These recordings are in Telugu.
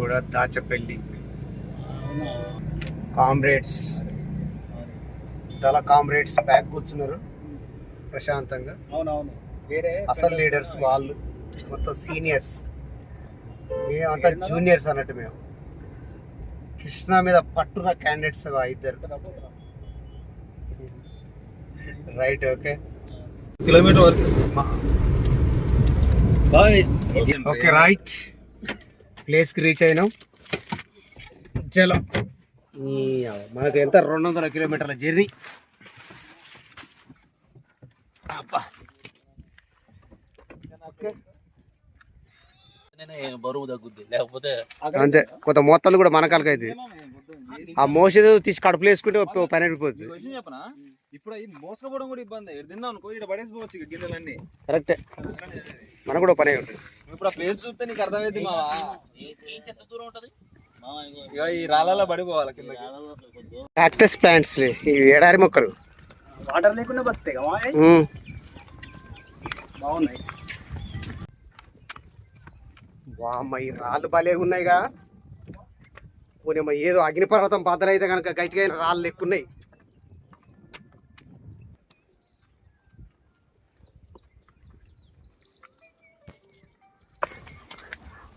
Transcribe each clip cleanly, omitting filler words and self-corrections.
కూడా దాచపల్లి కామ్రేడ్స్ కామ్రేడ్స్ బ్యాక్ కూర్చున్నారు ప్రశాంతంగా. అవునవును, వేరే అసలు లీడర్స్ వాళ్ళు మొత్తం సీనియర్స్, మేమంతా జూనియర్స్ అన్నట్టు. మేము కృష్ణా మీద పట్టున్న క్యాండిడేట్స్ ఇద్దరు. Right, okay. కిలోమీటర్ వరకు ఓకే, రైట్. ప్లేస్కి రీచ్ అయినాం. చలో, మనకు ఎంత 200 కిలోమీటర్ల జర్నీ. బరువు తగ్గుద్ది, లేకపోతే అంతే. కొంత మొత్తాలు కూడా మనకాలకి అయితే ఆ మోసేది తీసి కడుపులు వేసుకుంటే పని అయిపోతుంది. చెప్పనా, ఇప్పుడు అవి మోసపోవడం కూడా ఇబ్బంది. తిన్నాం అనుకో, ఇక్కడ పడేసిపోవచ్చు గిన్నెలన్నీ. కరెక్టే, మనకు కూడా పని ఉంటుంది. ఇప్పుడు ఆ ప్లేస్ చూస్తే నీకు అర్థమైంది మావా, ఎంత దూరం ఉంటుంది. ఈ రాళ్ళలో పడిపోవాలి కింద. క్యాక్టస్ ప్లాంట్స్, ఈ ఎడారి మొక్కలు వాటర్ లేకుండా బతాయి. బాగున్నాయి. వామ్మ, ఈ రాళ్ళు భలేగా ఉన్నాయిగా. పోనేమో ఏదో అగ్నిపర్వతం బద్దలైతే కనుక గట్టిగా రాళ్ళు ఎక్కున్నాయి.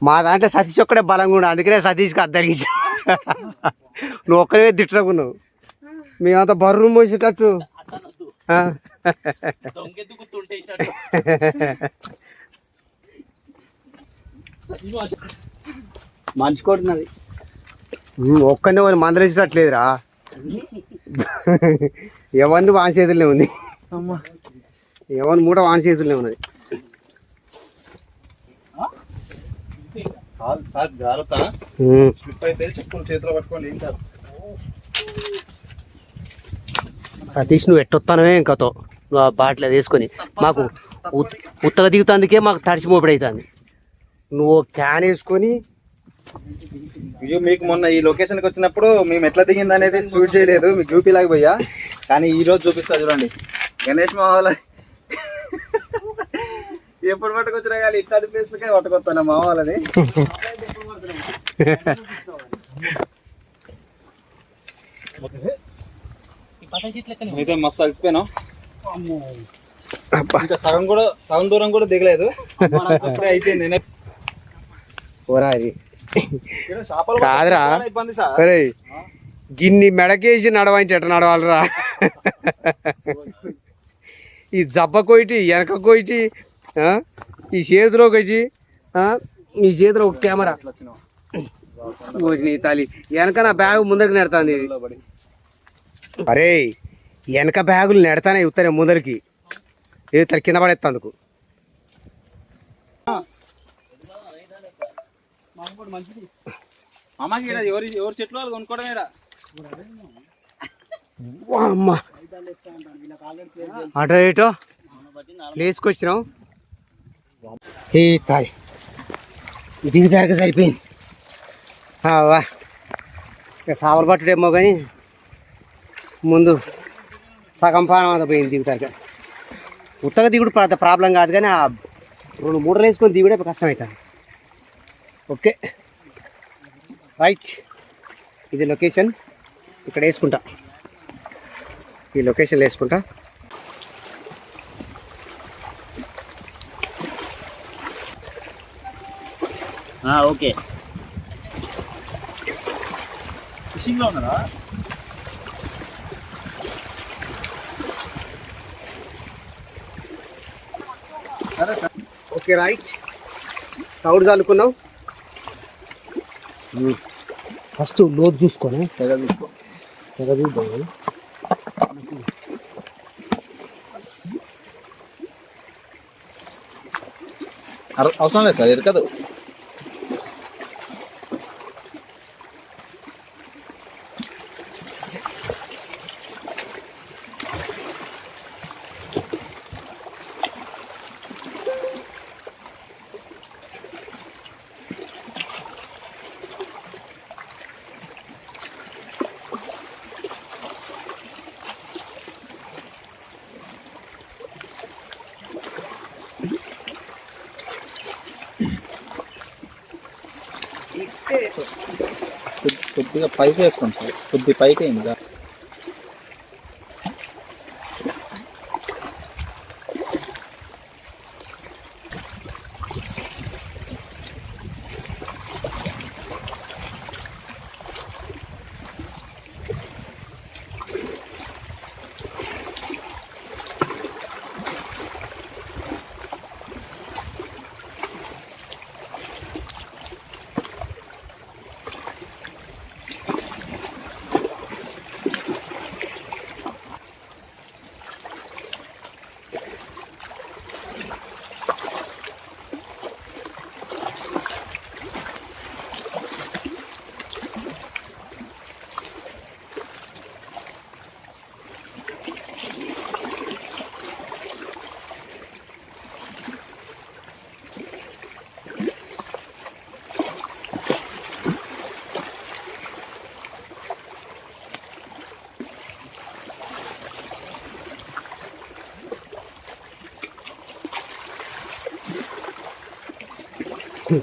మా దాంట్లో సతీష్ ఒక్కడే బలంగా ఉన్నాడు, అందుకనే సతీష్కి అద్దరికిచ్చా. నువ్వు ఒక్కడే తిట్టుకున్నావు, మేమంతా బర్రు మోసేటట్టు. మనిషి కొట్టినది ఒక్కనే వాళ్ళు మందలించట్లేదురా. ఎవరిని వాన్ చేతులనే ఉంది, ఎవరిని మూట వాన్ చేతులనే ఉన్నది. సతీష్, నువ్వు ఎట్టొస్తానవే ఇంకతో నువ్వు ఆ బాటిల్ వేసుకొని. మాకు ఉత్తగా దిగుతందుకే మాకు తడిసి మోపిడి అవుతుంది. నువ్వు క్యాన్ వేసుకొని. మీకు మొన్న ఈ లొకేషన్కి వచ్చినప్పుడు మేము ఎట్లా దిగింది అనేది షూట్ చేయలేదు, మీకు చూపిలాగా పోయా. కానీ ఈ రోజు చూపిస్తా చూడండి. గణేష్ మావాళ్ళ ఎప్పుడు పట్టుకొచ్చినా కానీ ఇట్లాంటి ప్లేస్లకే పట్టుకొస్తాను మా వాళ్ళని. అయితే మస్తు అలసిపోయినాం. ఇంకా సగం దూరం కూడా దిగలేదు, అప్పుడే అయిపోయింది. కాదురా, గిన్ని మెడకేసి నడవంటే ఎట్ట నడవాలరా. ఈ జబ్బ కొయిటి, వెనక కొయిటి, ఈ చేతిలో కొచ్చి, ఈ చేతిలో ఒక కెమెరా పోసినాయి తల్లి. వెనక నా బ్యాగ్ ముందరికి నెడతాంది. అరే, వెనక బ్యాగులు నెడతానే ఇస్తానే ముందరికి, ఏ కింద పడేస్తందుకు. ఎవరి చెట్లు వాళ్ళు కొనుక్కోవడమే. అటో ఇటో ప్లేస్కి వచ్చినాం. ఏ తాయి దిగుతారక సరిపోయింది. వా, ఇక సావలు పట్టుడేమో కానీ ముందు సగం పానం అంతా పోయింది దిగుతారక. ఉత్తగా దిగుడు ప్రాబ్లం కాదు, కానీ ఆ 2-3 వేసుకొని దిగుడే కష్టమవుతుంది. Okay, right. ఇది లొకేషన్, ఇక్కడ వేసుకుంటా, ఈ లొకేషన్లో వేసుకుంటా. ఓకే, ఫిషింగ్లో ఉన్నారా? సరే సార్, ఓకే, రైట్. తౌడు చల్లుకున్నాం. ఫస్ట్ లోతు చూసుకోని తెగ చూద్దాం. అవసరం లేదు సార్, ఎరకదు. ఇస్తే కొద్దిగా పైకి వేసుకోండి సార్, కొద్ది పైకి అయింది.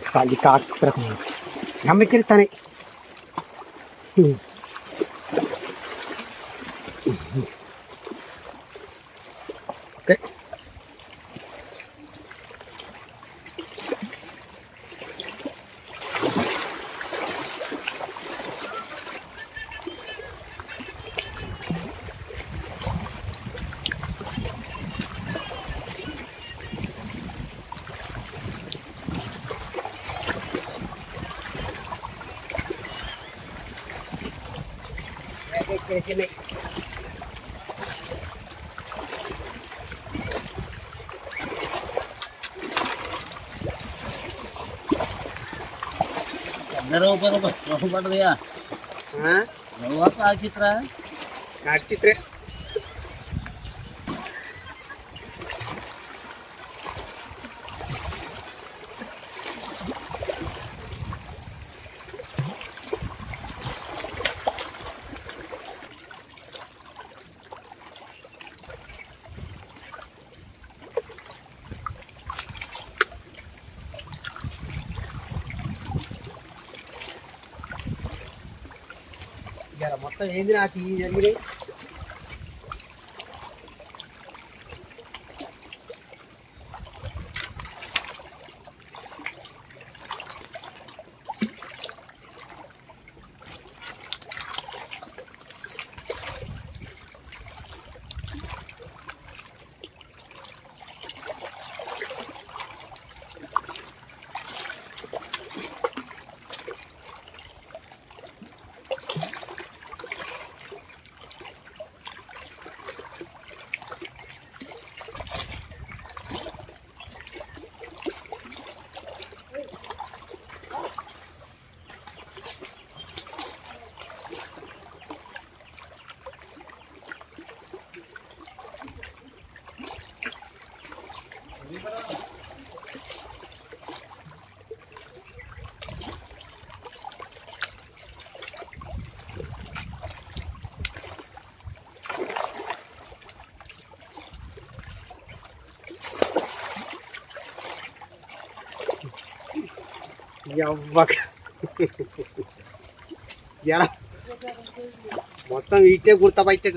खाली काट तरफ हमें किरता नहीं ओके sini. पड़ गया हाँ काग चित्र है काग चित्र మొత్తం ఏంది నాకు ఈ జరిగినాయి ఎలా మొత్తం ఇట్టే గుర్తపట్టేట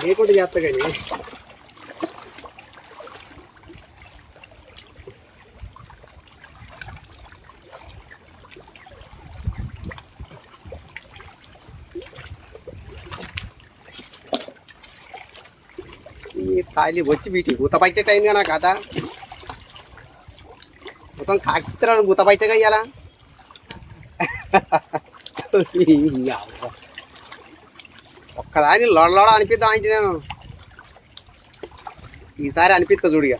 లేకుండా చేస్తా కానీ ఈ తాళి వచ్చి వీటి గుత బయట అయిందిగా నా కథ మొత్తం కాకిస్తున్నాను గుత బయటగా అయ్యాలా ఒక్కదాని లొడలోడ అనిపిద్దాం అంటే నేను ఈసారి అనిపిస్తా చూడిగా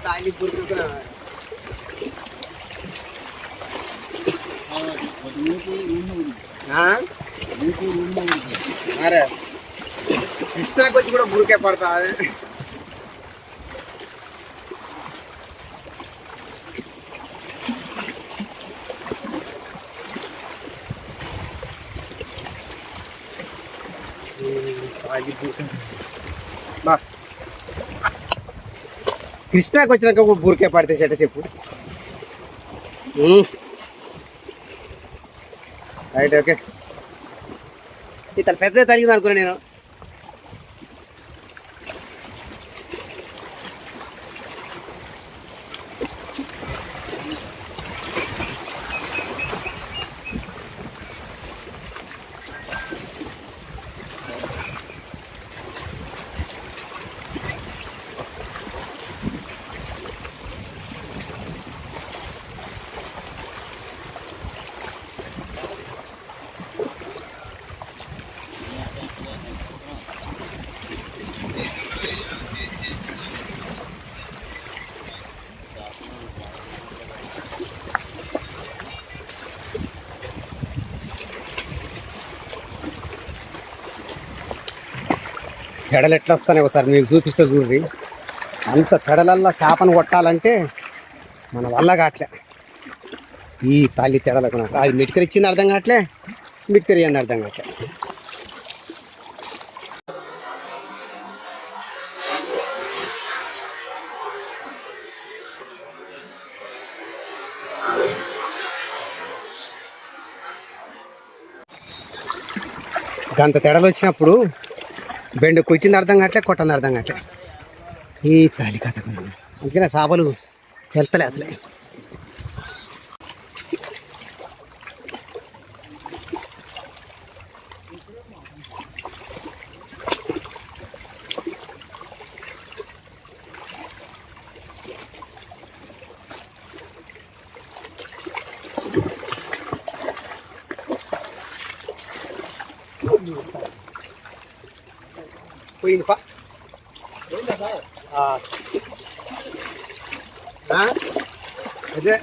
తాళి గుర్తున్నా అరే కృష్ణాకి వచ్చి కూడా బురికే పడతా కృష్ణాకి వచ్చినాక బురికే పడితే చెట్ట చెప్పు రైట్ ఓకే ఇతను పెద్ద తగిలింది అనుకున్నా నేను తెడలు ఎట్లా వస్తానే ఒకసారి మీకు చూపిస్తే చూడండి అంత తెడలల్లా చేపను కొట్టాలంటే మన వల్ల కావట్లే ఈ తల్లి తెడలకు నాకు అది మిటికరి ఇచ్చింది అర్థం కావట్లే మిటికరి అని అర్థం కావట్లే అంత తెడలు వచ్చినప్పుడు బెండు కొచ్చింది అర్థం కావట్లే కొట్టంది అర్థం కావట్లే ఈ తాలి కథ అందుకనే చేపలు వెళ్తలే అసలే పోయింది పా అదే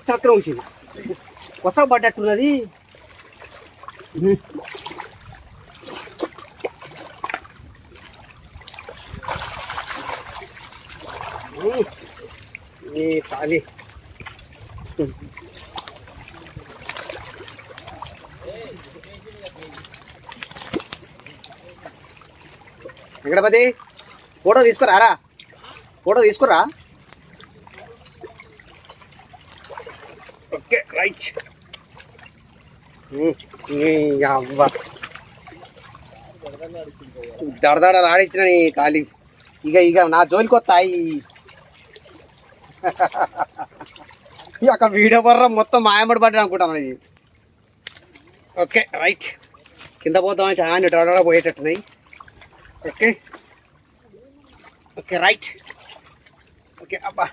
చక్రం వచ్చింది కొస పడ్డట్టున్నది ఈ తాలి వెంకటపతి ఫోటో తీసుకురారా ఫోటో తీసుకురా ఓకే రైట్ అవ్వ దడదడ ఆడించిన నీ తాలి ఇక నా జోలికి వస్తాయి అక్కడ వీడియో బర్ర మొత్తం మాయమడి పడ్డా అనుకుంటాను ఇది ఓకే రైట్ కింద పోతామంటే ఆయన దడదడ పోయేటట్టున్నాయి ఓకే ఓకే రైట్ ఓకే అబ్బా